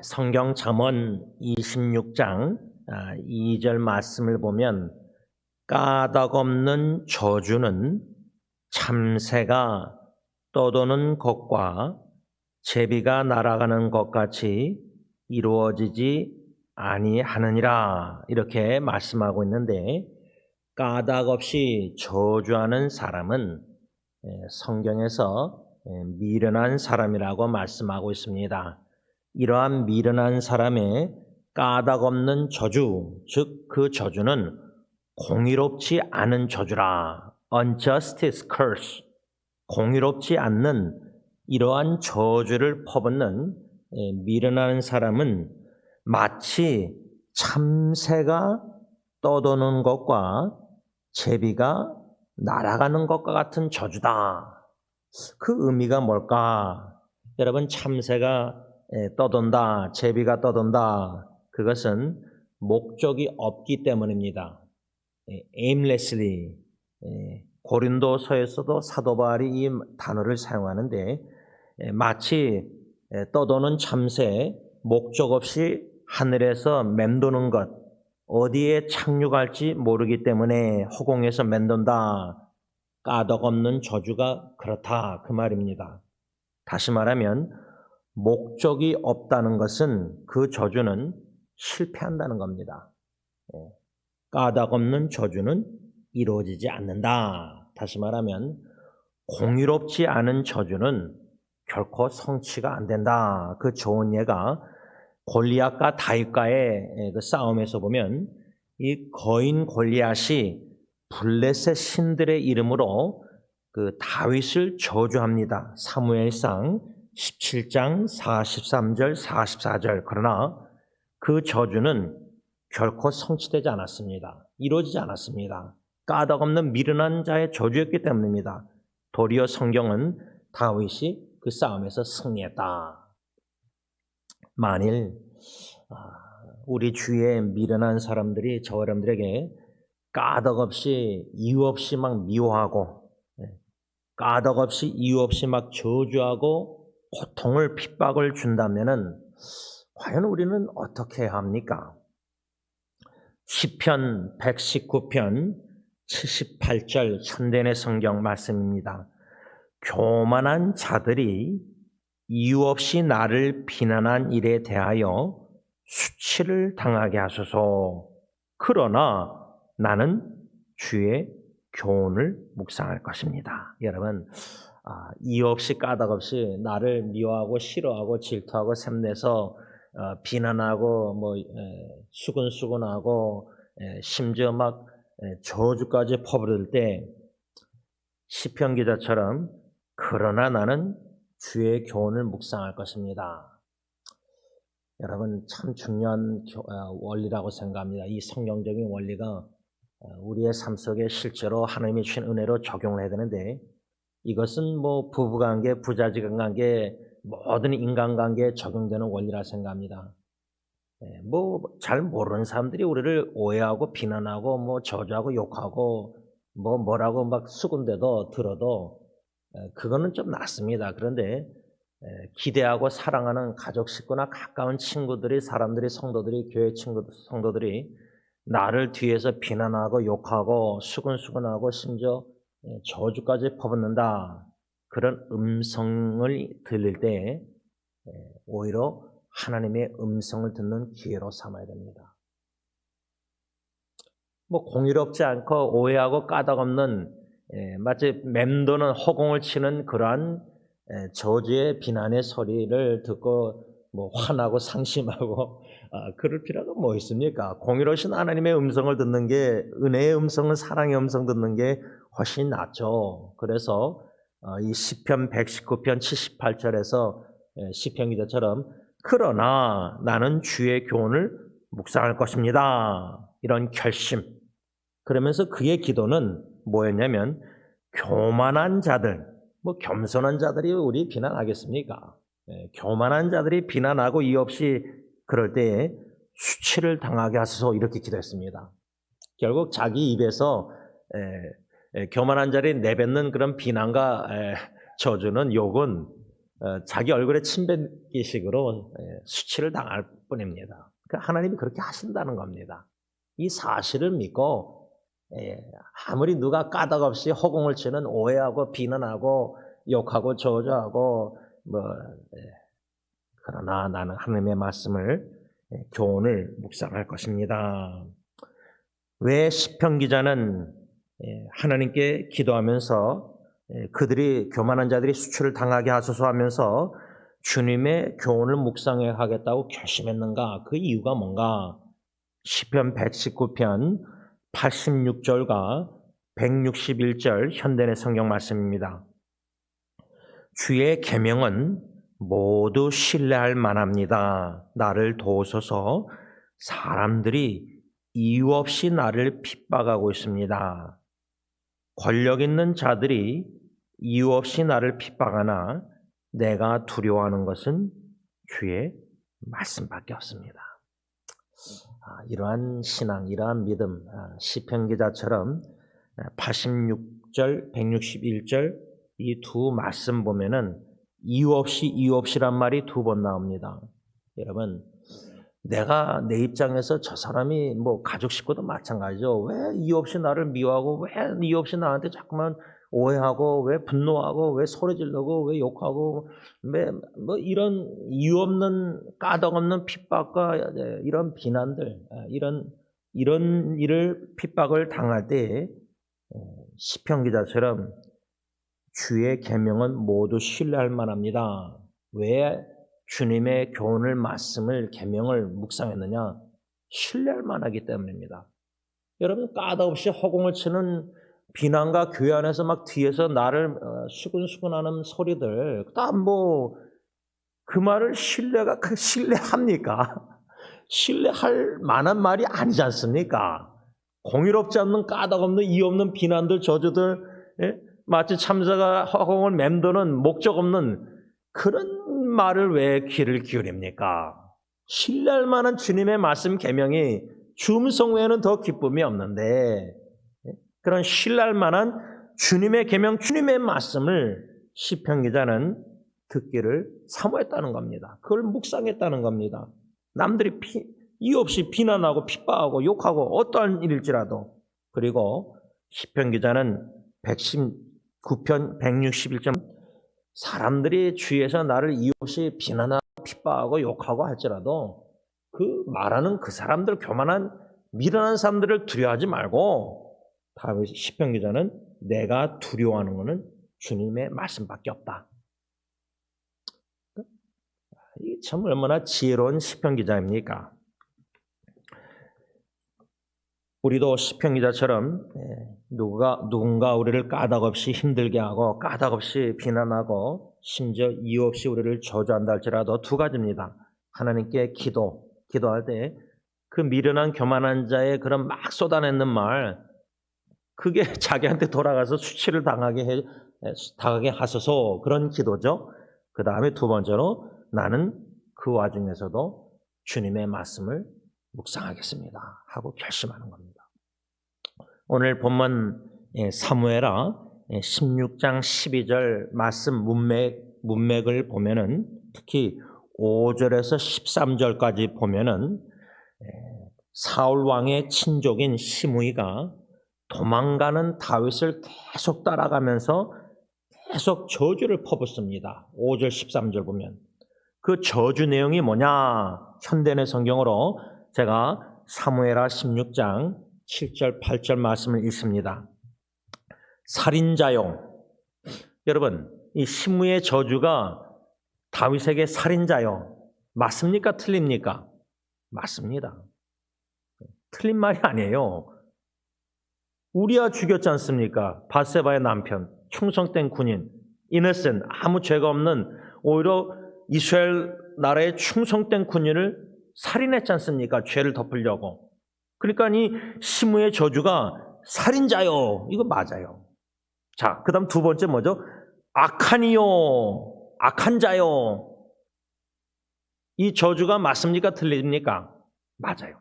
성경 잠언 26장 2절 말씀을 보면 까닭없는 저주는 참새가 떠도는 것과 제비가 날아가는 것 같이 이루어지지 아니하느니라 이렇게 말씀하고 있는데, 까닭 없이 저주하는 사람은 성경에서 미련한 사람이라고 말씀하고 있습니다. 이러한 미련한 사람의 까닭 없는 저주, 즉 그 저주는 공의롭지 않은 저주라. Unjustice curse. 공의롭지 않는 이러한 저주를 퍼붓는 미련한 사람은 마치 참새가 떠도는 것과 제비가 날아가는 것과 같은 저주다. 그 의미가 뭘까? 여러분, 참새가 떠돈다, 제비가 떠돈다. 그것은 목적이 없기 때문입니다. aimlessly. 고린도서에서도 사도 바울이 이 단어를 사용하는데, 마치 떠도는 참새, 목적 없이 하늘에서 맴도는 것, 어디에 착륙할지 모르기 때문에 허공에서 맴돈다. 까닭 없는 저주가 그렇다, 그 말입니다. 다시 말하면 목적이 없다는 것은 그 저주는 실패한다는 겁니다. 까닭 없는 저주는 이루어지지 않는다. 다시 말하면 공의롭지 않은 저주는 결코 성취가 안 된다. 그 좋은 예가 골리앗과 다윗과의 그 싸움에서 보면 이 거인 골리앗이 블레셋 신들의 이름으로 그 다윗을 저주합니다. 사무엘상 17장 43절 44절. 그러나 그 저주는 결코 성취되지 않았습니다. 이루어지지 않았습니다. 까닭없는 미련한 자의 저주였기 때문입니다. 도리어 성경은 다윗이 그 싸움에서 승리했다. 만일 우리 주위에 미련한 사람들이 저 여러분들에게 까닭 없이 이유 없이 막 미워하고 까닭 없이 이유 없이 막 저주하고 고통을 핍박을 준다면은 과연 우리는 어떻게 해야 합니까? 시편 119편 78절 현대인의 성경 말씀입니다. 교만한 자들이 이유 없이 나를 비난한 일에 대하여 수치를 당하게 하소서. 그러나 나는 주의 교훈을 묵상할 것입니다. 여러분, 이유 없이 까닭 없이 나를 미워하고 싫어하고 질투하고 샘내서 비난하고 수근수근하고 심지어 막 저주까지 퍼부을 때 시편 기자처럼 그러나 나는 주의 교훈을 묵상할 것입니다. 여러분, 참 중요한 원리라고 생각합니다. 이 성경적인 원리가 우리의 삶 속에 실제로 하나님이 주신 은혜로 적용을 해야 되는데, 이것은 부부관계, 부자지간관계, 모든 인간관계에 적용되는 원리라 생각합니다. 잘 모르는 사람들이 우리를 오해하고 비난하고 저주하고 욕하고 뭐라고 막 수군대도 들어도 그거는 좀 낫습니다. 그런데 기대하고 사랑하는 가족 식구나 가까운 친구들이, 사람들이, 성도들이, 교회 성도들이 나를 뒤에서 비난하고 욕하고 수근수근하고 심지어 저주까지 퍼붓는다. 그런 음성을 들릴 때 오히려 하나님의 음성을 듣는 기회로 삼아야 됩니다. 공의롭지 않고 오해하고 까닭 없는 마치 맴도는 허공을 치는 그러한 저주의 비난의 소리를 듣고 화나고 상심하고 그럴 필요가 뭐 있습니까? 공의로우신 하나님의 음성을 듣는 게, 은혜의 음성은 사랑의 음성 듣는 게 훨씬 낫죠. 그래서 이 시편 119편 78절에서 시편 기자처럼 그러나 나는 주의 교훈을 묵상할 것입니다. 이런 결심. 그러면서 그의 기도는 뭐였냐면, 교만한 자들, 겸손한 자들이 우리 비난하겠습니까? 교만한 자들이 비난하고 이유 없이 그럴 때에 수치를 당하게 하소서, 이렇게 기도했습니다. 결국 자기 입에서 교만한 자들이 내뱉는 그런 비난과 저주는, 욕은 자기 얼굴에 침 뱉기식으로 수치를 당할 뿐입니다. 하나님이 그렇게 하신다는 겁니다. 이 사실을 믿고 아무리 누가 까닭없이 허공을 치는 오해하고 비난하고 욕하고 저주하고 그러나 나는 하나님의 말씀을 교훈을 묵상할 것입니다. 왜 시편 기자는 하나님께 기도하면서 그들이 교만한 자들이 수치를 당하게 하소서 하면서 주님의 교훈을 묵상해 하겠다고 결심했는가? 그 이유가 뭔가? 시편 119편 86절과 161절 현대의 성경 말씀입니다. 주의 계명은 모두 신뢰할 만합니다. 나를 도우소서. 사람들이 이유 없이 나를 핍박하고 있습니다. 권력 있는 자들이 이유 없이 나를 핍박하나 내가 두려워하는 것은 주의 말씀밖에 없습니다. 이러한 신앙, 이러한 믿음, 시편 기자처럼 86절, 161절 이 두 말씀 보면은 이유 없이란 말이 두 번 나옵니다. 여러분, 내가 내 입장에서 저 사람이 가족 식구도 마찬가지죠. 왜 이유 없이 나를 미워하고 왜 이유 없이 나한테 자꾸만 오해하고 왜 분노하고 왜 소리 지르고 왜 욕하고 왜 이런 이유 없는 까닭 없는 핍박과 이런 비난들 이런 일을 핍박을 당할 때 시편 기자처럼 주의 계명은 모두 신뢰할 만합니다. 왜 주님의 교훈을 말씀을 계명을 묵상했느냐? 신뢰할 만하기 때문입니다. 여러분 까닭없이 허공을 치는 비난과 교회 안에서 막 뒤에서 나를 수근수근하는 소리들 다 그 말을 신뢰합니까? 신뢰할 만한 말이 아니지 않습니까? 공의롭지 않는 까닭없는 이유 없는 비난들 저주들 마치 참새가 허공을 맴도는 목적 없는 그런 말을 왜 귀를 기울입니까? 신뢰할 만한 주님의 말씀 계명이 주음성 외에는 더 기쁨이 없는데 그런 신뢰할 만한 주님의 계명, 주님의 말씀을 시편 기자는 듣기를 사모했다는 겁니다. 그걸 묵상했다는 겁니다. 남들이 이유 없이 비난하고 핍박하고 욕하고 어떠한 일일지라도 그리고 시편 기자는 119편 161점 사람들이 주위에서 나를 이유 없이 비난하고 핍박하고 욕하고 할지라도 그 말하는 그 사람들 교만한 미련한 사람들을 두려워하지 말고 다윗 시편 기자는 내가 두려워하는 것은 주님의 말씀밖에 없다. 이게 참 얼마나 지혜로운 시편 기자입니까? 우리도 시편 기자처럼 누군가 우리를 까닭없이 힘들게 하고 까닭없이 비난하고 심지어 이유 없이 우리를 저주한다 할지라도 두 가지입니다. 하나님께 기도할 때 그 미련한 교만한 자의 그런 막 쏟아내는 말 그게 자기한테 돌아가서 수치를 당하게 하소서 그런 기도죠. 그 다음에 두 번째로 나는 그 와중에서도 주님의 말씀을 묵상하겠습니다 하고 결심하는 겁니다. 오늘 본문 사무엘하 16장 12절 말씀 문맥을 보면은 특히 5절에서 13절까지 보면은 사울 왕의 친족인 시므이가 도망가는 다윗을 계속 따라가면서 계속 저주를 퍼붓습니다. 5절 13절 보면 그 저주 내용이 뭐냐? 현대의 성경으로 제가 사무엘하 16장 7절 8절 말씀을 읽습니다. 살인자요. 여러분 이 시므이의 저주가 다윗에게 살인자요. 맞습니까? 틀립니까? 맞습니다. 틀린 말이 아니에요. 우리아 죽였지 않습니까? 바세바의 남편, 충성된 군인, 이너센, 아무 죄가 없는 오히려 이스라엘 나라의 충성된 군인을 살인했지 않습니까? 죄를 덮으려고. 그러니까 이 시므의 저주가 살인자요. 이거 맞아요. 자, 그 다음 두 번째 뭐죠? 악한이요. 악한 자요. 이 저주가 맞습니까? 틀립니까? 맞아요.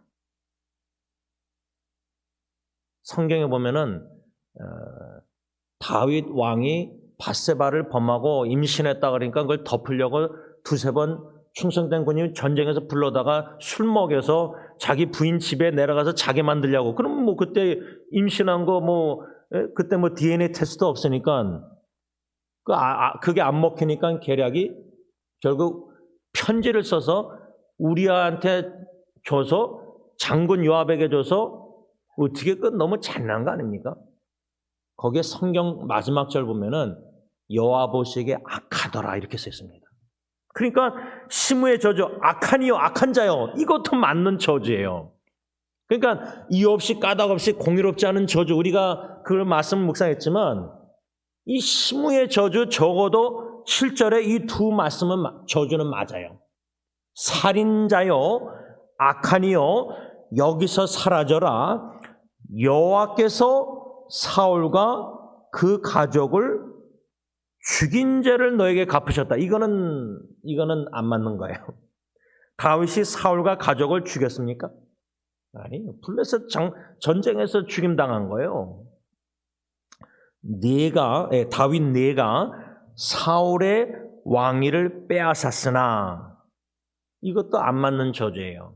성경에 보면은 다윗 왕이 밧세바를 범하고 임신했다 그러니까 그걸 덮으려고 두세 번 충성된 군인이 전쟁에서 불러다가 술 먹여서 자기 부인 집에 내려가서 자게 만들려고. 그럼 뭐 그때 임신한 거 뭐 그때 뭐 DNA 테스트 없으니까 그게 안 먹히니까 계략이 결국 편지를 써서 우리아한테 줘서 장군 요압에게 줘서 어떻게 너무 잔인한 거 아닙니까? 거기에 성경 마지막 절 보면은 여호와보시기에 악하더라 이렇게 써 있습니다. 그러니까 시므의 저주 악하니요 악한 자요 이것도 맞는 저주예요. 그러니까 이유 없이 까닭 없이 공의롭지 않은 저주 우리가 그 말씀을 묵상했지만 이 시므의 저주 적어도 7절에 이 두 말씀은 저주는 맞아요. 살인자요 악하니요 여기서 사라져라 여호와께서 사울과 그 가족을 죽인 죄를 너에게 갚으셨다. 이거는 안 맞는 거예요. 다윗이 사울과 가족을 죽였습니까? 아니, 블레셋 전쟁에서 죽임당한 거예요. 다윗 네가 사울의 왕위를 빼앗았으나 이것도 안 맞는 저주예요.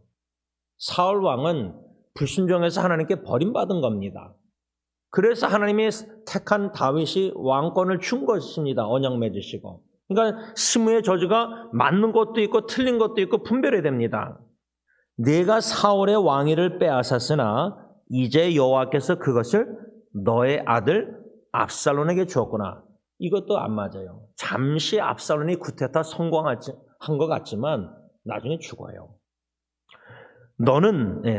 사울 왕은 불순종해서 하나님께 버림받은 겁니다. 그래서 하나님이 택한 다윗이 왕권을 준 것입니다. 언약 맺으시고. 그러니까 시므의 저주가 맞는 것도 있고 틀린 것도 있고 분별해야 됩니다. 내가 사울의 왕위를 빼앗았으나 이제 여호와께서 그것을 너의 아들 압살론에게 주었구나. 이것도 안 맞아요. 잠시 압살론이 쿠데타 성공한 것 같지만 나중에 죽어요.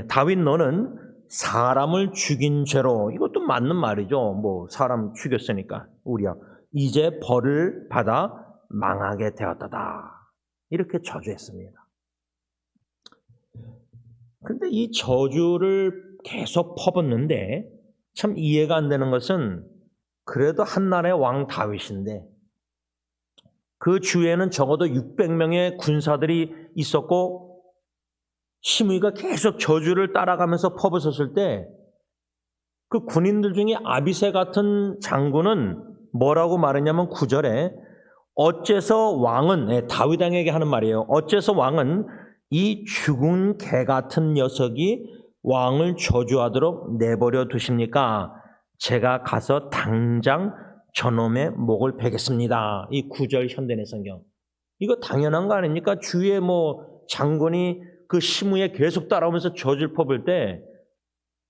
다윗 너는 사람을 죽인 죄로 이것도 맞는 말이죠. 뭐 사람 죽였으니까 우리야 이제 벌을 받아 망하게 되었다. 이렇게 저주했습니다. 그런데 이 저주를 계속 퍼붓는데 참 이해가 안 되는 것은 그래도 한나라의 왕 다윗인데 그 주위에는 적어도 600명의 군사들이 있었고 시므이가 계속 저주를 따라가면서 퍼붓었을 때 그 군인들 중에 아비새 같은 장군은 뭐라고 말했냐면 9절에 어째서 왕은 다윗 왕에게 하는 말이에요. 어째서 왕은 이 죽은 개 같은 녀석이 왕을 저주하도록 내버려 두십니까? 제가 가서 당장 저놈의 목을 베겠습니다. 이 9절 현대내 성경. 이거 당연한 거 아닙니까? 주위에 뭐 장군이 그 시므에 계속 따라오면서 저주를 퍼볼 때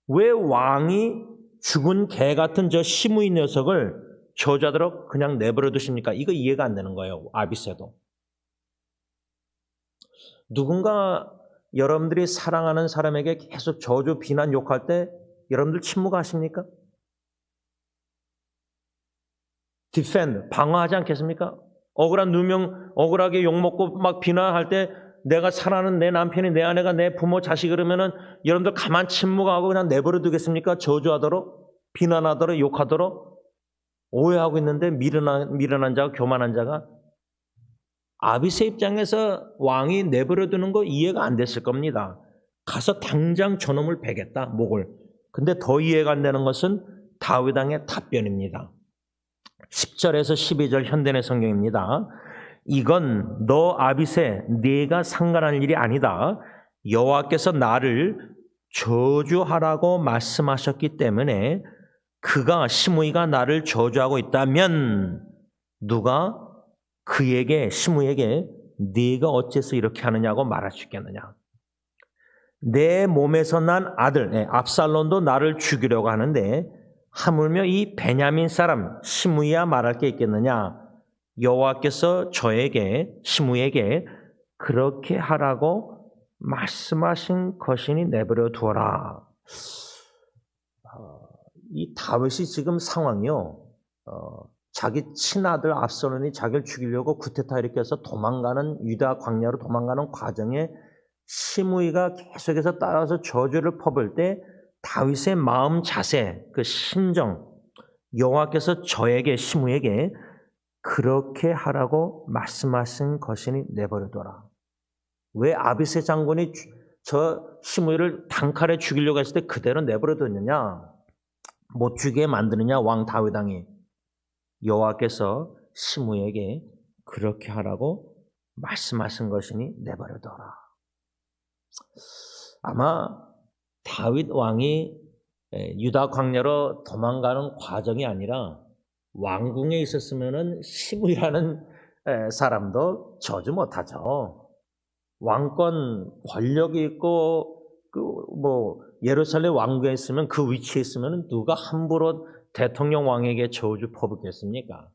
왜 왕이 죽은 개 같은 저 시므이 녀석을 저주하도록 그냥 내버려 두십니까? 이거 이해가 안 되는 거예요. 아비새도. 누군가 여러분들이 사랑하는 사람에게 계속 저주, 비난, 욕할 때 여러분들 침묵하십니까? 디펜드, 방어하지 않겠습니까? 억울한 누명, 억울하게 욕먹고 막 비난할 때 내가 사랑하는 내 남편이 내 아내가 내 부모 자식 그러면은 여러분들 가만 침묵하고 그냥 내버려 두겠습니까? 저주하도록 비난하도록 욕하도록 오해하고 있는데 미련한 자가 교만한 자가 아비새 입장에서 왕이 내버려 두는 거 이해가 안 됐을 겁니다. 가서 당장 저놈을 베겠다 목을. 근데 더 이해가 안 되는 것은 다윗 왕의 답변입니다. 10절에서 12절 현대내 성경입니다. 이건 너 아비새 네가 상관할 일이 아니다. 여호와께서 나를 저주하라고 말씀하셨기 때문에 그가 시므이가 나를 저주하고 있다면 누가 그에게 시므이에게 네가 어째서 이렇게 하느냐고 말할 수 있겠느냐. 내 몸에서 난 아들 압살론도 나를 죽이려고 하는데 하물며 이 베냐민 사람 시므이야 말할 게 있겠느냐. 여호와께서 저에게 시므이에게 그렇게 하라고 말씀하신 것이니 내버려 두어라. 이 다윗이 지금 상황이요. 자기 친아들 압살론이 자기를 죽이려고 쿠데타 일으켜서 도망가는 유다 광야로 도망가는 과정에 시므이가 계속해서 따라서 저주를 퍼볼 때 다윗의 마음 자세, 그 심정, 여호와께서 저에게 시므이에게 그렇게 하라고 말씀하신 것이니 내버려둬라. 왜 아비새 장군이 저 시므이를 단칼에 죽이려고 했을 때 그대로 내버려뒀느냐? 못 죽게 만드느냐 왕 다윗 왕이. 여호와께서 시므에게 그렇게 하라고 말씀하신 것이니 내버려둬라. 아마 다윗 왕이 유다 광야로 도망가는 과정이 아니라 왕궁에 있었으면은 시므이라는 사람도 저주 못하죠. 왕권 권력이 있고 예루살렘 왕궁에 있으면 그 위치에 있으면 누가 함부로 대통령 왕에게 저주 퍼붓겠습니까?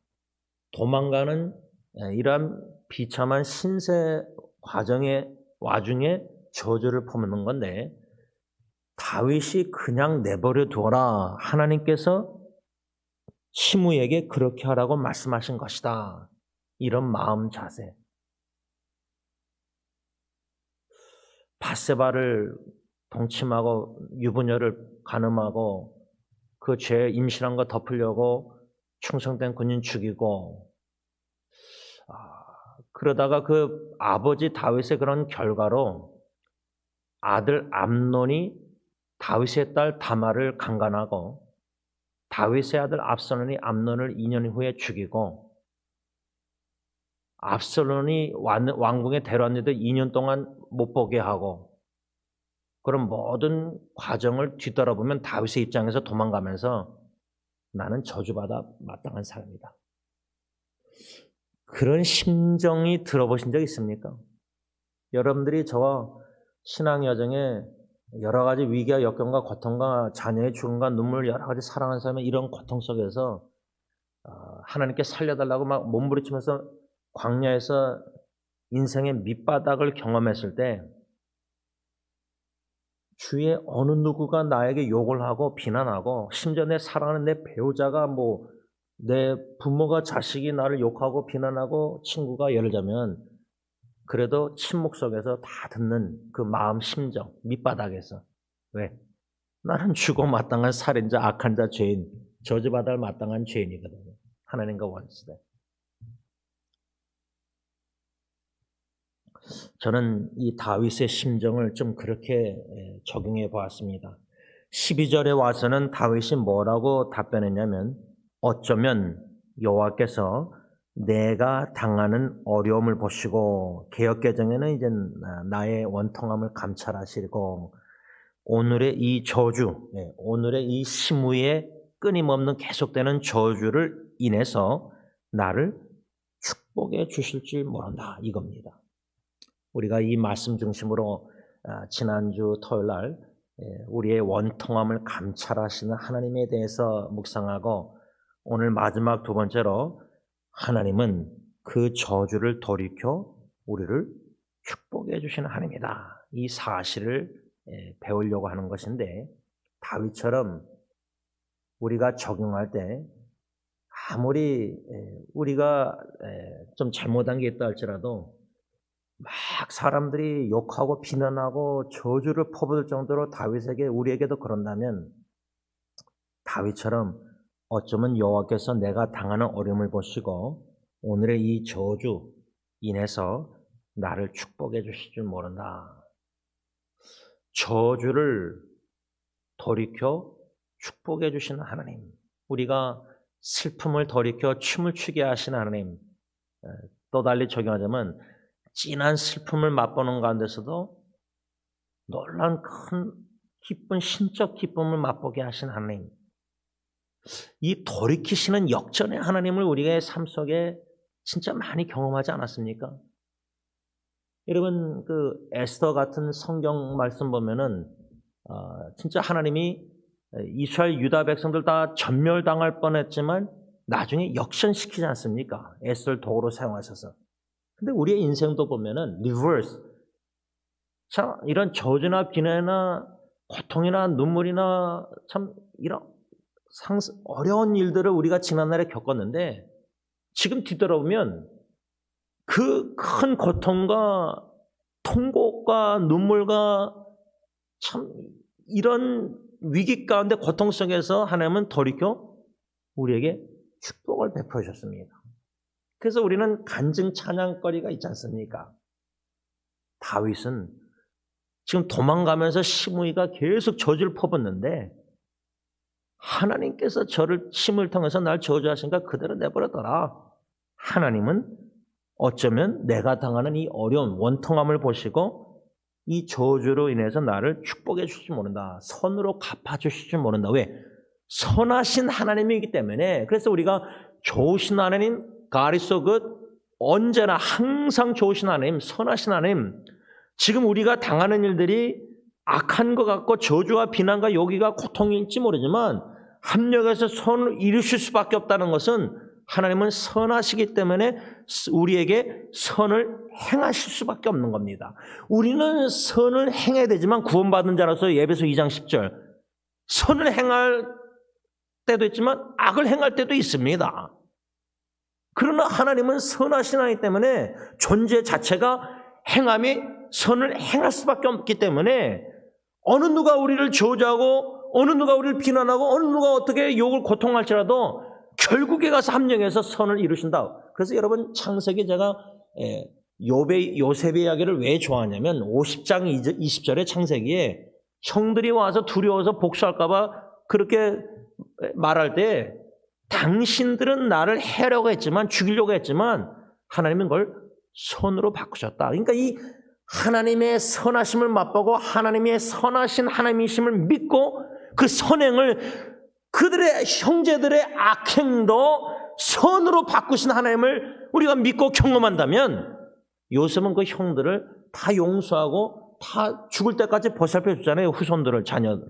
도망가는 이러한 비참한 신세 과정의 와중에 저주를 퍼붓는 건데 다윗이 그냥 내버려 두어라. 하나님께서 시므에게 그렇게 하라고 말씀하신 것이다. 이런 마음 자세. 밧세바를 동침하고 유부녀를 간음하고 그 죄 임신한 거 덮으려고 충성된 군인 죽이고 그러다가 그 아버지 다윗의 그런 결과로 아들 암논이 다윗의 딸 다말을 강간하고 다윗의 아들 압살롬이 암논을 2년 후에 죽이고 압살롬이 왕궁에 데려왔는데 2년 동안 못 보게 하고 그런 모든 과정을 뒤돌아보면 다윗의 입장에서 도망가면서 나는 저주받아 마땅한 사람이다. 그런 심정이 들어보신 적 있습니까? 여러분들이 저와 신앙 여정에 여러 가지 위기와 역경과 고통과 자녀의 죽음과 눈물 여러 가지 사랑하는 사람의 이런 고통 속에서 하나님께 살려달라고 막 몸부림치면서 광야에서 인생의 밑바닥을 경험했을 때 주위에 어느 누구가 나에게 욕을 하고 비난하고 심지어 내 사랑하는 내 배우자가 내 부모가 자식이 나를 욕하고 비난하고 친구가 예를 들자면 그래도 침묵 속에서 다 듣는 그 마음 심정 밑바닥에서 왜? 나는 죽어 마땅한 살인자 악한 자 죄인 저주받을 마땅한 죄인이거든요. 하나님과 원수돼. 저는 이 다윗의 심정을 좀 그렇게 적용해 보았습니다. 12절에 와서는 다윗이 뭐라고 답변했냐면 어쩌면 여호와께서 내가 당하는 어려움을 보시고 개역개정에는 이제 나의 원통함을 감찰하시고 오늘의 이 저주, 오늘의 이 시므의 끊임없는 계속되는 저주를 인해서 나를 축복해 주실 줄 모른다 이겁니다. 우리가 이 말씀 중심으로 지난주 토요일 날 우리의 원통함을 감찰하시는 하나님에 대해서 묵상하고 오늘 마지막 두 번째로 하나님은 그 저주를 돌이켜 우리를 축복해 주시는 하나님이다. 이 사실을 배우려고 하는 것인데 다윗처럼 우리가 적용할 때 아무리 우리가 좀 잘못한 게 있다 할지라도 막 사람들이 욕하고 비난하고 저주를 퍼붓을 정도로 다윗에게 우리에게도 그런다면 다윗처럼 어쩌면 여호와께서 내가 당하는 어려움을 보시고 오늘의 이 저주 인해서 나를 축복해 주실 줄 모른다. 저주를 돌이켜 축복해 주시는 하나님, 우리가 슬픔을 돌이켜 춤을 추게 하시는 하나님, 또 달리 적용하자면 진한 슬픔을 맛보는 가운데서도 놀라운 큰 기쁜 신적 기쁨을 맛보게 하신 하나님, 이 돌이키시는 역전의 하나님을 우리의 삶 속에 진짜 많이 경험하지 않았습니까? 여러분 그 에스더 같은 성경 말씀 보면은 진짜 하나님이 이스라엘 유다 백성들 다 전멸당할 뻔했지만 나중에 역전시키지 않습니까? 에스더를 도구로 사용하셔서. 근데 우리의 인생도 보면은 리버스. 참 이런 저주나 비난이나 고통이나 눈물이나 참 이런 어려운 일들을 우리가 지난날에 겪었는데 지금 뒤돌아보면 그 큰 고통과 통곡과 눈물과 참 이런 위기 가운데 고통 속에서 하나님은 돌이켜 우리에게 축복을 베풀어 주셨습니다. 그래서 우리는 간증 찬양거리가 있지 않습니까? 다윗은 지금 도망가면서 시므이가 계속 저주를 퍼붓는데 하나님께서 저를 침을 통해서 날 저주하시니까 그대로 내버려둬라. 하나님은 어쩌면 내가 당하는 이 어려운 원통함을 보시고 이 저주로 인해서 나를 축복해 주실지 모른다. 선으로 갚아주실지 모른다. 왜? 선하신 하나님이기 때문에. 그래서 우리가 좋으신 하나님, God is so good, 언제나 항상 좋으신 하나님, 선하신 하나님, 지금 우리가 당하는 일들이 악한 것 같고 저주와 비난과 욕이가 고통일지 모르지만 합력해서 선을 이루실 수밖에 없다는 것은 하나님은 선하시기 때문에 우리에게 선을 행하실 수밖에 없는 겁니다. 우리는 선을 행해야 되지만 구원받은 자로서 에베소 2장 10절 선을 행할 때도 있지만 악을 행할 때도 있습니다. 그러나 하나님은 선하신 하나님 때문에 존재 자체가 행함이 선을 행할 수밖에 없기 때문에 어느 누가 우리를 저주하고 어느 누가 우리를 비난하고 어느 누가 어떻게 욕을 고통할지라도 결국에 가서 합력해서 선을 이루신다. 그래서 여러분 창세기 제가 요셉의 이야기를 왜 좋아하냐면 50장 20절의 창세기에 형들이 와서 두려워서 복수할까 봐 그렇게 말할 때 당신들은 나를 해려고 했지만 죽이려고 했지만 하나님은 그걸 선으로 바꾸셨다. 그러니까 이 하나님의 선하심을 맛보고 하나님의 선하신 하나님이심을 믿고 그 선행을 그들의 형제들의 악행도 선으로 바꾸신 하나님을 우리가 믿고 경험한다면 요셉은 그 형들을 다 용서하고 다 죽을 때까지 보살펴 주잖아요. 후손들을, 자녀들.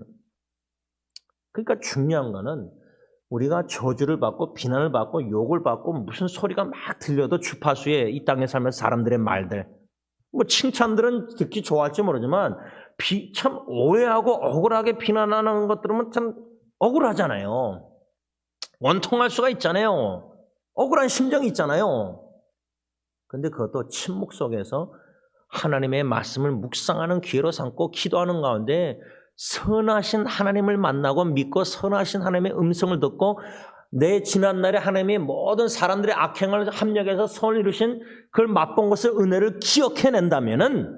그러니까 중요한 거는 우리가 저주를 받고 비난을 받고 욕을 받고 무슨 소리가 막 들려도 주파수에 이 땅에 살면서 사람들의 말들 뭐 칭찬들은 듣기 좋아할지 모르지만 참 오해하고 억울하게 비난하는 것들은 참 억울하잖아요. 원통할 수가 있잖아요. 억울한 심정이 있잖아요. 그런데 그것도 침묵 속에서 하나님의 말씀을 묵상하는 기회로 삼고 기도하는 가운데 선하신 하나님을 만나고 믿고 선하신 하나님의 음성을 듣고 내 지난날에 하나님의 모든 사람들의 악행을 합력해서 선을 이루신 그걸 맛본 것을 은혜를 기억해낸다면은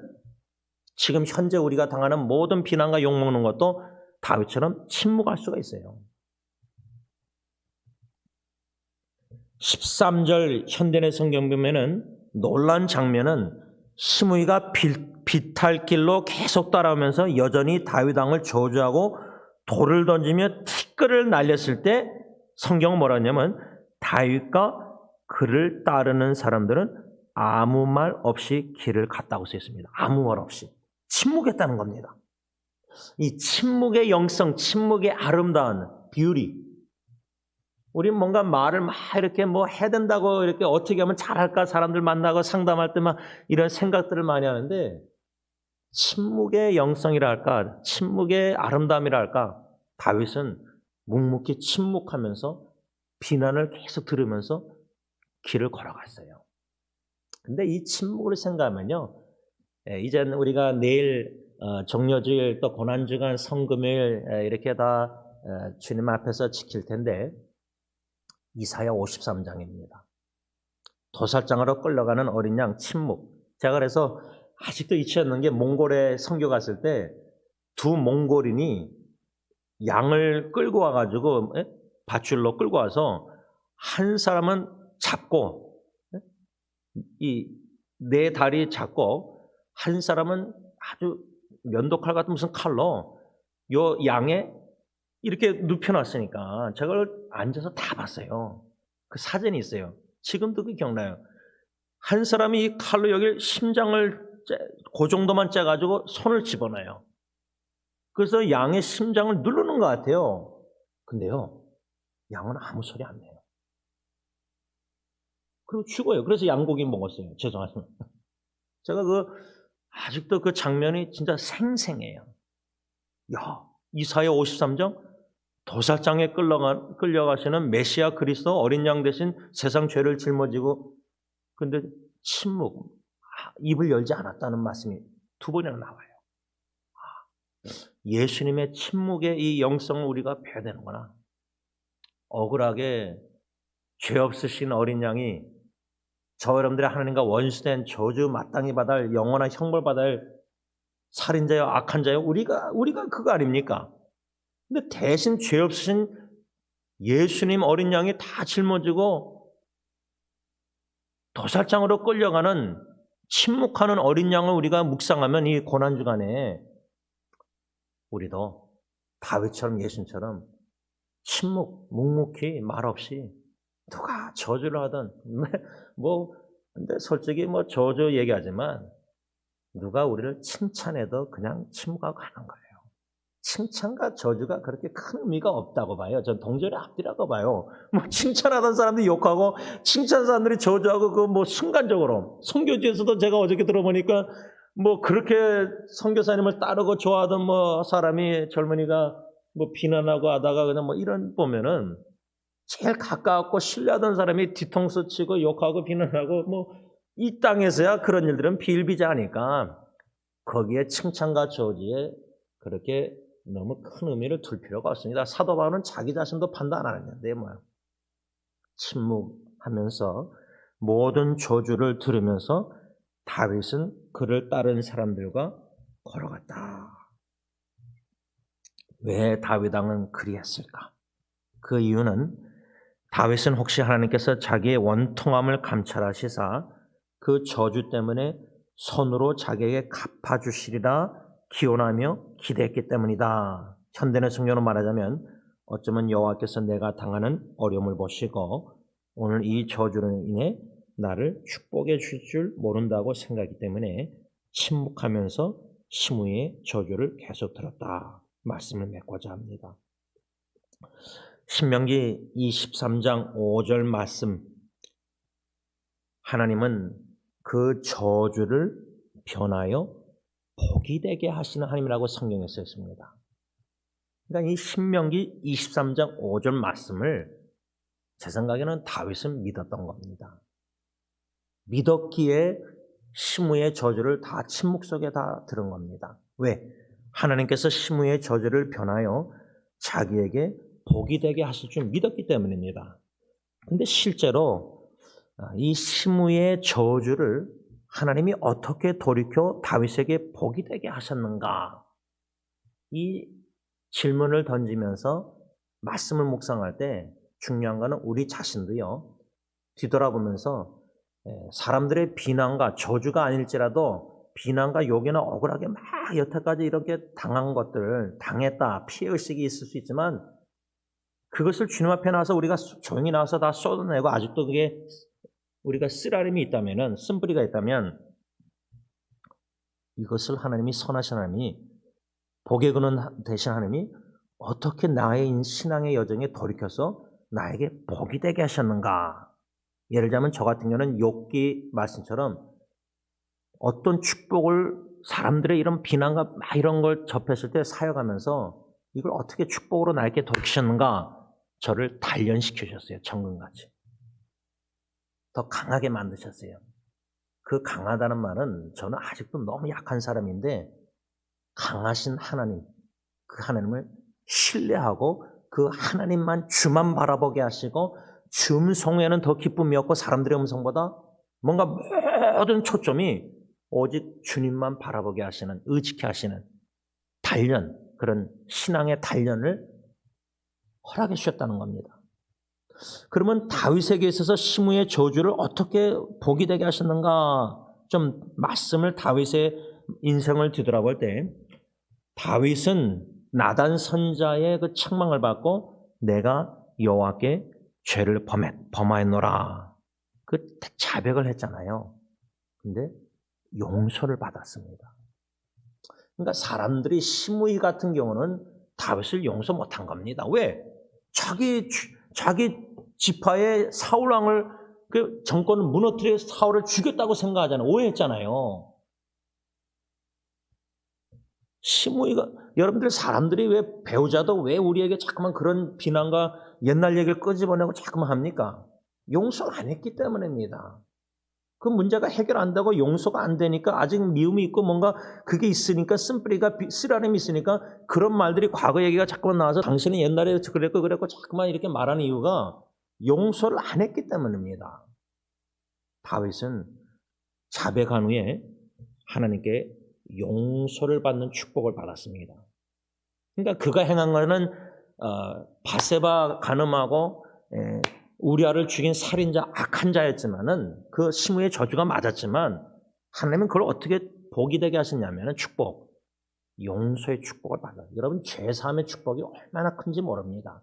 지금 현재 우리가 당하는 모든 비난과 욕먹는 것도 다윗처럼 침묵할 수가 있어요. 13절 현대의 성경 보면은 놀란 장면은 시므이가 비탈길로 계속 따라오면서 여전히 다윗 왕을 저주하고 돌을 던지며 티끌을 날렸을 때 성경은 뭐라 하냐면 다윗과 그를 따르는 사람들은 아무 말 없이 길을 갔다고 써 있습니다. 아무 말 없이. 침묵했다는 겁니다. 이 침묵의 영성, 침묵의 아름다운 뷰티. 우리는 뭔가 말을 막 이렇게 뭐 해야 된다고 이렇게 어떻게 하면 잘할까 사람들 만나고 상담할 때 막 이런 생각들을 많이 하는데 침묵의 영성이라 할까, 침묵의 아름다움이라 할까, 다윗은 묵묵히 침묵하면서 비난을 계속 들으면서 길을 걸어갔어요. 근데 이 침묵을 생각하면요, 이제는 우리가 내일 정료주일 또 고난주간 성금요일 이렇게 다 주님 앞에서 지킬 텐데 이사야 53장입니다. 도살장으로 끌려가는 어린 양 침묵. 제가 그래서 아직도 잊지 않는 게 몽골에 선교 갔을 때 두 몽골인이 양을 끌고 와가지고 밧줄로 끌고 와서 한 사람은 잡고 이 네 다리 잡고 한 사람은 아주 면도칼 같은 무슨 칼로 요 양에 이렇게 눕혀놨으니까 저걸 앉아서 다 봤어요. 그 사진이 있어요. 지금도 그 기억나요. 한 사람이 칼로 여기 심장을 그 정도만 째가지고 손을 집어넣어요. 그래서 양의 심장을 누르는 것 같아요. 근데요, 양은 아무 소리 안 내요. 그리고 죽어요. 그래서 양고기 먹었어요. 죄송합니다. 제가 아직도 그 장면이 진짜 생생해요. 야, 이사야 53장 도살장에 끌려가시는 메시아 그리스도 어린 양 대신 세상 죄를 짊어지고 근데 침묵, 입을 열지 않았다는 말씀이 두 번이나 나와요. 예수님의 침묵의 이 영성을 우리가 배워야 되는구나. 억울하게 죄 없으신 어린 양이 저 여러분들의 하나님과 원수된 저주 마땅히 받을 영원한 형벌 받을 살인자요 악한 자요 우리가 그거 아닙니까? 근데 대신 죄 없으신 예수님 어린 양이 다 짊어지고 도살장으로 끌려가는 침묵하는 어린 양을 우리가 묵상하면 이 고난주간에 우리도 다윗처럼 예수님처럼 침묵, 묵묵히 말없이 누가 저주를 하든 근데 솔직히 저주 얘기하지만 누가 우리를 칭찬해도 그냥 침묵하고 가는 거예요. 칭찬과 저주가 그렇게 큰 의미가 없다고 봐요. 전 동절의 앞뒤라고 봐요. 칭찬하던 사람들이 욕하고 칭찬 사람들이 저주하고 순간적으로 선교지에서도 제가 어저께 들어보니까 그렇게 선교사님을 따르고 좋아하던 사람이 젊은이가 비난하고 하다가 그냥 이런 보면은 제일 가까웠고 신뢰하던 사람이 뒤통수 치고 욕하고 비난하고 이 땅에서야 그런 일들은 비일비재하니까 거기에 칭찬과 저주에 그렇게 너무 큰 의미를 둘 필요가 없습니다. 사도 바울은 자기 자신도 판단 안 했는데 침묵하면서 모든 저주를 들으면서 다윗은 그를 따른 사람들과 걸어갔다. 왜 다윗 왕은 그리했을까? 그 이유는 다윗은 혹시 하나님께서 자기의 원통함을 감찰하시사 그 저주 때문에 손으로 자기에게 갚아주시리라 기원하며 기대했기 때문이다. 현대의 성경으로 말하자면 어쩌면 여호와께서 내가 당하는 어려움을 보시고 오늘 이 저주로 인해 나를 축복해 줄 줄 모른다고 생각하기 때문에 침묵하면서 시므의 저주를 계속 들었다. 말씀을 맺고자 합니다. 신명기 23장 5절 말씀, 하나님은 그 저주를 변하여 복이 되게 하시는 하나님이라고 성경에 써 있습니다. 그러니까 이 신명기 23장 5절 말씀을 제 생각에는 다윗은 믿었던 겁니다. 믿었기에 시므의 저주를 다 침묵 속에 다 들은 겁니다. 왜? 하나님께서 시므의 저주를 변하여 자기에게 복이 되게 하실 줄 믿었기 때문입니다. 근데 실제로 이 시므의 저주를 하나님이 어떻게 돌이켜 다윗에게 복이 되게 하셨는가? 이 질문을 던지면서 말씀을 묵상할 때 중요한 것은 우리 자신도요, 뒤돌아보면서 사람들의 비난과 저주가 아닐지라도 비난과 욕이나 억울하게 막 여태까지 이렇게 당한 것들을 당했다, 피해의식이 있을 수 있지만 그것을 주님 앞에 나와서 우리가 조용히 나와서 다 쏟아내고 아직도 그게 우리가 쓰라림이 있다면은, 쓴뿌리가 있다면 이것을 하나님이 선하신 하나님이 복의 근원 되신 하나님이 어떻게 나의 신앙의 여정에 돌이켜서 나에게 복이 되게 하셨는가? 예를 들자면 저 같은 경우는 욥기 말씀처럼 어떤 축복을 사람들의 이런 비난과 막 이런 걸 접했을 때 사역하면서 이걸 어떻게 축복으로 나에게 돌이키셨는가? 저를 단련시켜 주셨어요. 정금같이. 더 강하게 만드셨어요. 그 강하다는 말은 저는 아직도 너무 약한 사람인데 강하신 하나님, 그 하나님을 신뢰하고 그 하나님만 주만 바라보게 하시고 주 음성에는 더 기쁨이 없고 사람들의 음성보다 뭔가 모든 초점이 오직 주님만 바라보게 하시는, 의지케 하시는 단련, 그런 신앙의 단련을 허락해 주셨다는 겁니다. 그러면 다윗에게 있어서 시므의 저주를 어떻게 복이 되게 하셨는가? 좀 말씀을 다윗의 인생을 뒤돌아볼 때 다윗은 나단 선자의 그 책망을 받고 내가 여호와께 죄를 범하였노라. 그 자백을 했잖아요. 근데 용서를 받았습니다. 그러니까 사람들이 시므이 같은 경우는 다윗을 용서 못한 겁니다. 왜? 자기 지파의 사울 왕을 그 정권을 무너뜨려 사울을 죽였다고 생각하잖아요. 오해했잖아요. 시므이가 여러분들 사람들이 왜 배우자도 왜 우리에게 자꾸만 그런 비난과 옛날 얘기를 끄집어내고 자꾸만 합니까? 용서를 안 했기 때문입니다. 그 문제가 해결 안 되고 용서가 안 되니까 아직 미움이 있고 뭔가 그게 있으니까 쓴뿌리가 쓰라림이 있으니까 그런 말들이 과거 얘기가 자꾸만 나와서 당신은 옛날에 그랬고 자꾸만 이렇게 말하는 이유가 용서를 안 했기 때문입니다. 다윗은 자백한 후에 하나님께 용서를 받는 축복을 받았습니다. 그러니까 그가 행한 것은 바세바 간음하고 우리아를 죽인 살인자 악한 자였지만은 그 시므의 저주가 맞았지만 하나님은 그걸 어떻게 복이 되게 하셨냐면은 축복, 용서의 축복을 받아요. 여러분 죄사함의 축복이 얼마나 큰지 모릅니다.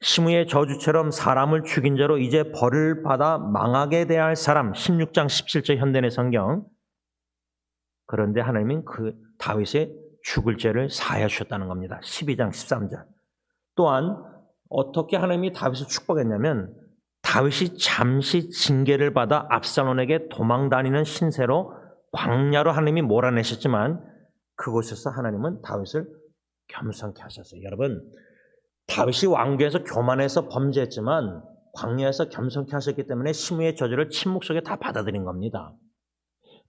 시므의 저주처럼 사람을 죽인 죄로 이제 벌을 받아 망하게 돼야 할 사람 16장 17절 현대의 성경. 그런데 하나님은 그 다윗의 죽을 죄를 사하여 주셨다는 겁니다. 12장 13절. 또한 어떻게 하나님이 다윗을 축복했냐면 다윗이 잠시 징계를 받아 압살롬에게 도망다니는 신세로 광야로 하나님이 몰아내셨지만 그곳에서 하나님은 다윗을 겸손케 하셨어요. 여러분 다윗이 왕궁에서 교만해서 범죄했지만 광야에서 겸손케 하셨기 때문에 시므의 저주를 침묵 속에 다 받아들인 겁니다.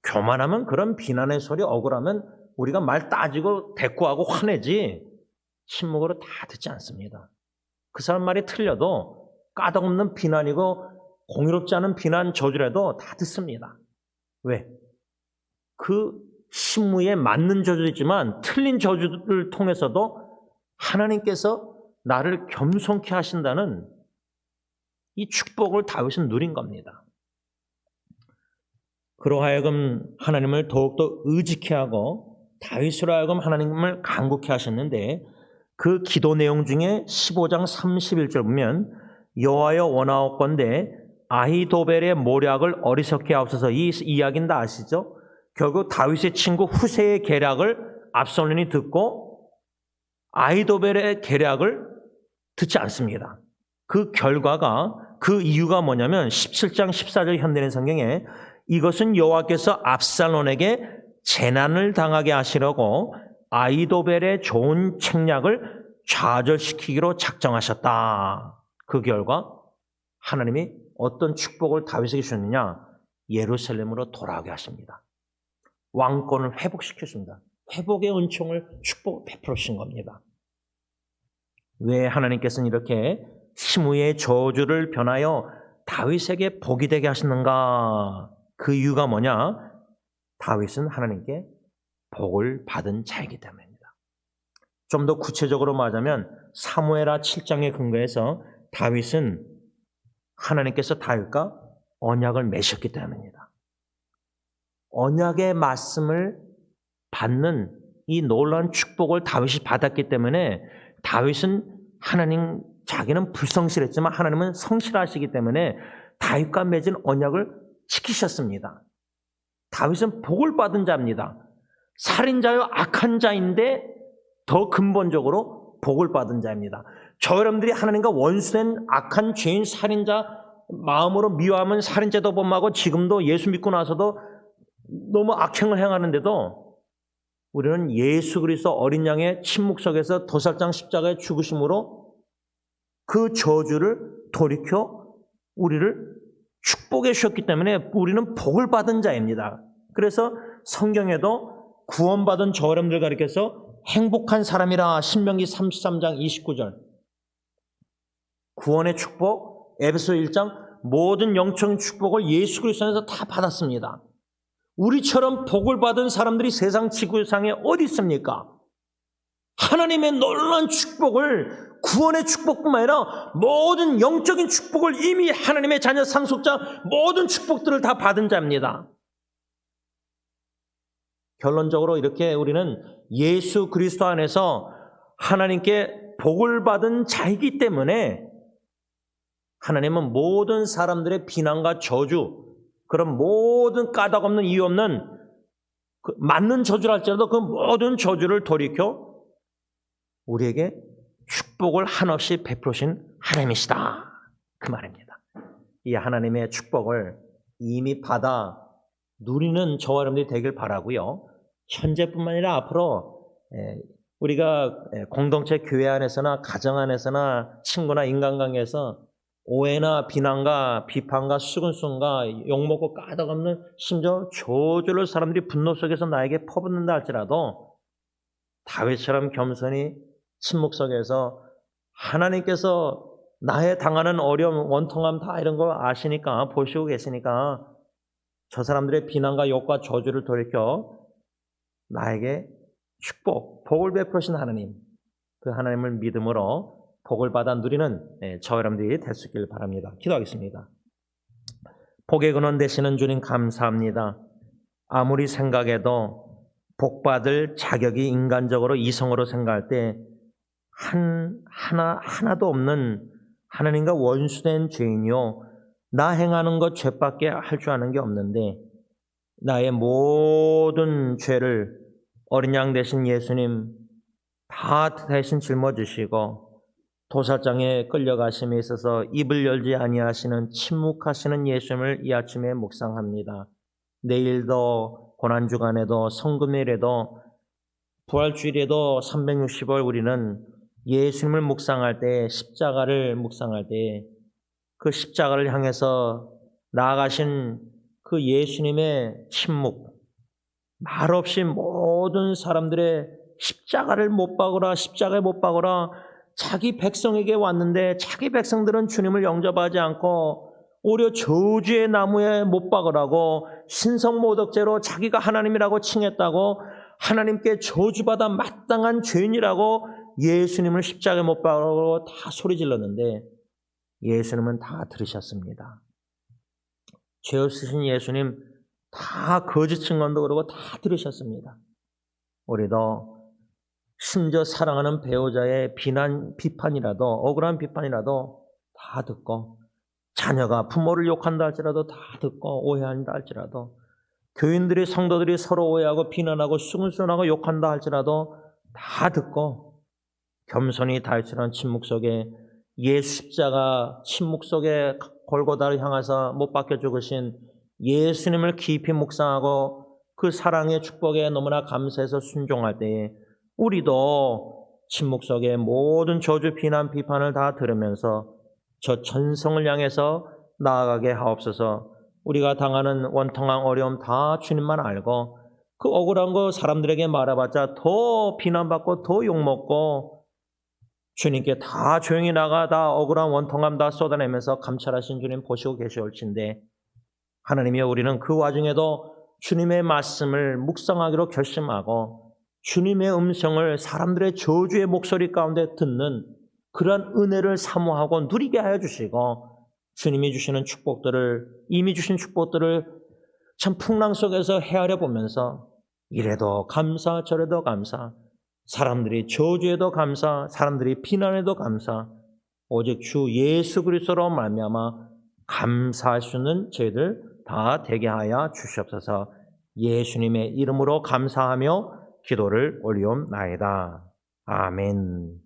교만하면 그런 비난의 소리 억울하면 우리가 말 따지고 대꾸하고 화내지 침묵으로 다 듣지 않습니다. 그 사람 말이 틀려도 까닭없는 비난이고 공의롭지 않은 비난 저주라도 다 듣습니다. 왜? 그 시므에 맞는 저주도 있지만 틀린 저주를 통해서도 하나님께서 나를 겸손케 하신다는 이 축복을 다윗은 누린 겁니다. 그러하여금 하나님을 더욱더 의지케 하고 다윗으로 하여금 하나님을 간구케 하셨는데 그 기도 내용 중에 15장 31절 보면 여호와여 원하옵건대 아히도벨의 모략을 어리석게 하옵소서. 이 이야기는 다 아시죠? 결국 다윗의 친구 후세의 계략을 압살롬이 듣고 아히도벨의 계략을 듣지 않습니다. 그 결과가 그 이유가 뭐냐면 17장 14절 현대인 성경에 이것은 여호와께서 압살롬에게 재난을 당하게 하시려고 아히도벨의 좋은 책략을 좌절시키기로 작정하셨다. 그 결과 하나님이 어떤 축복을 다윗에게 주셨느냐? 예루살렘으로 돌아오게 하십니다. 왕권을 회복시켰습니다. 회복의 은총을 축복 베풀어 주신 겁니다. 왜 하나님께서는 이렇게 시므의 저주를 변하여 다윗에게 복이 되게 하시는가? 그 이유가 뭐냐? 다윗은 하나님께 복을 받은 자이기 때문입니다. 좀 더 구체적으로 말하자면 사무엘하 7장에 근거해서 다윗은 하나님께서 다윗과 언약을 맺으셨기 때문입니다. 언약의 말씀을 받는 이 놀라운 축복을 다윗이 받았기 때문에 다윗은 하나님, 자기는 불성실했지만 하나님은 성실하시기 때문에 다윗과 맺은 언약을 지키셨습니다. 다윗은 복을 받은 자입니다. 살인자요 악한 자인데 더 근본적으로 복을 받은 자입니다. 저 여러분들이 하나님과 원수된 악한 죄인 살인자 마음으로 미워하면 살인죄도 범하고 지금도 예수 믿고 나서도 너무 악행을 행하는데도 우리는 예수 그리스도 어린 양의 침묵 속에서 도살장 십자가의 죽으심으로 그 저주를 돌이켜 우리를 축복해 주셨기 때문에 우리는 복을 받은 자입니다. 그래서 성경에도 구원받은 저 여러분들 가리켜서 행복한 사람이라 신명기 33장 29절 구원의 축복 에베소 1장 모든 영적인 축복을 예수 그리스도 안에서 다 받았습니다. 우리처럼 복을 받은 사람들이 세상 지구상에 어디 있습니까? 하나님의 놀라운 축복을 구원의 축복뿐만 아니라 모든 영적인 축복을 이미 하나님의 자녀 상속자 모든 축복들을 다 받은 자입니다. 결론적으로 이렇게 우리는 예수 그리스도 안에서 하나님께 복을 받은 자이기 때문에 하나님은 모든 사람들의 비난과 저주 그런 모든 까닭 없는 이유 없는 맞는 저주를 할지라도 그 모든 저주를 돌이켜 우리에게 축복을 한없이 베푸신 하나님이시다. 그 말입니다. 이 하나님의 축복을 이미 받아 누리는 저와 여러분들이 되길 바라고요. 현재뿐만 아니라 앞으로 우리가 공동체 교회 안에서나 가정 안에서나 친구나 인간관계에서 오해나 비난과 비판과 수근수근과 욕먹고 까닭없는 심지어 저주를 사람들이 분노 속에서 나에게 퍼붓는다 할지라도 다윗처럼 겸손히 침묵 속에서 하나님께서 나의 당하는 어려움, 원통함 다 이런 거 아시니까 보시고 계시니까 저 사람들의 비난과 욕과 저주를 돌이켜 나에게 축복, 복을 베푸신 하나님, 그 하나님을 믿음으로 복을 받아 누리는 저 여러분들이 될 수 있길 바랍니다. 기도하겠습니다. 복의 근원 되시는 주님 감사합니다. 아무리 생각해도 복받을 자격이 인간적으로 이성으로 생각할 때 하나도 없는 하나님과 원수된 죄인이요, 나 행하는 것 죄밖에 할 줄 아는 게 없는데 나의 모든 죄를 어린 양 되신 예수님 다 대신 짊어지시고 도살장에 끌려가심에 있어서 입을 열지 아니하시는 침묵하시는 예수님을 이 아침에 묵상합니다. 내일도 고난주간에도 성금일에도 부활주일에도 360일 우리는 예수님을 묵상할 때, 십자가를 묵상할 때 그 십자가를 향해서 나아가신 그 예수님의 침묵, 말없이 모든 사람들의 십자가를 못 박으라, 십자가에 못 박으라, 자기 백성에게 왔는데 자기 백성들은 주님을 영접하지 않고 오히려 저주의 나무에 못 박으라고 신성모독죄로 자기가 하나님이라고 칭했다고 하나님께 저주받아 마땅한 죄인이라고 예수님을 십자가에 못 박으라고 다 소리 질렀는데 예수님은 다 들으셨습니다. 죄 없으신 예수님 다 거짓 증언도 그러고 다 들으셨습니다. 우리도 심지어 사랑하는 배우자의 비판이라도, 억울한 비판이라도 다 듣고, 자녀가 부모를 욕한다 할지라도 다 듣고, 오해한다 할지라도, 교인들이, 성도들이 서로 오해하고 비난하고 수근수근하고 욕한다 할지라도 다 듣고, 겸손히 다윗처럼 침묵 속에, 예수 십자가 침묵 속에 골고다를 향해서 못 박혀 죽으신 예수님을 깊이 묵상하고 그 사랑의 축복에 너무나 감사해서 순종할 때에 우리도 침묵 속에 모든 저주, 비난, 비판을 다 들으면서 저 전성을 향해서 나아가게 하옵소서. 우리가 당하는 원통한 어려움 다 주님만 알고 그 억울한 거 사람들에게 말해봤자 더 비난받고 더 욕먹고 주님께 다 조용히 나가 다 억울한 원통함 다 쏟아내면서 감찰하신 주님 보시고 계시올진데 하나님이여, 우리는 그 와중에도 주님의 말씀을 묵상하기로 결심하고 주님의 음성을 사람들의 저주의 목소리 가운데 듣는 그런 은혜를 사모하고 누리게 하여 주시고 주님이 주시는 축복들을, 이미 주신 축복들을 참 풍랑 속에서 헤아려 보면서 이래도 감사 저래도 감사, 사람들이 저주에도 감사, 사람들이 비난에도 감사, 오직 주 예수 그리스도로 말미암아 감사할 수 있는 저희들 다 되게 하여 주시옵소서. 예수님의 이름으로 감사하며 기도를 올리옵나이다. 아멘.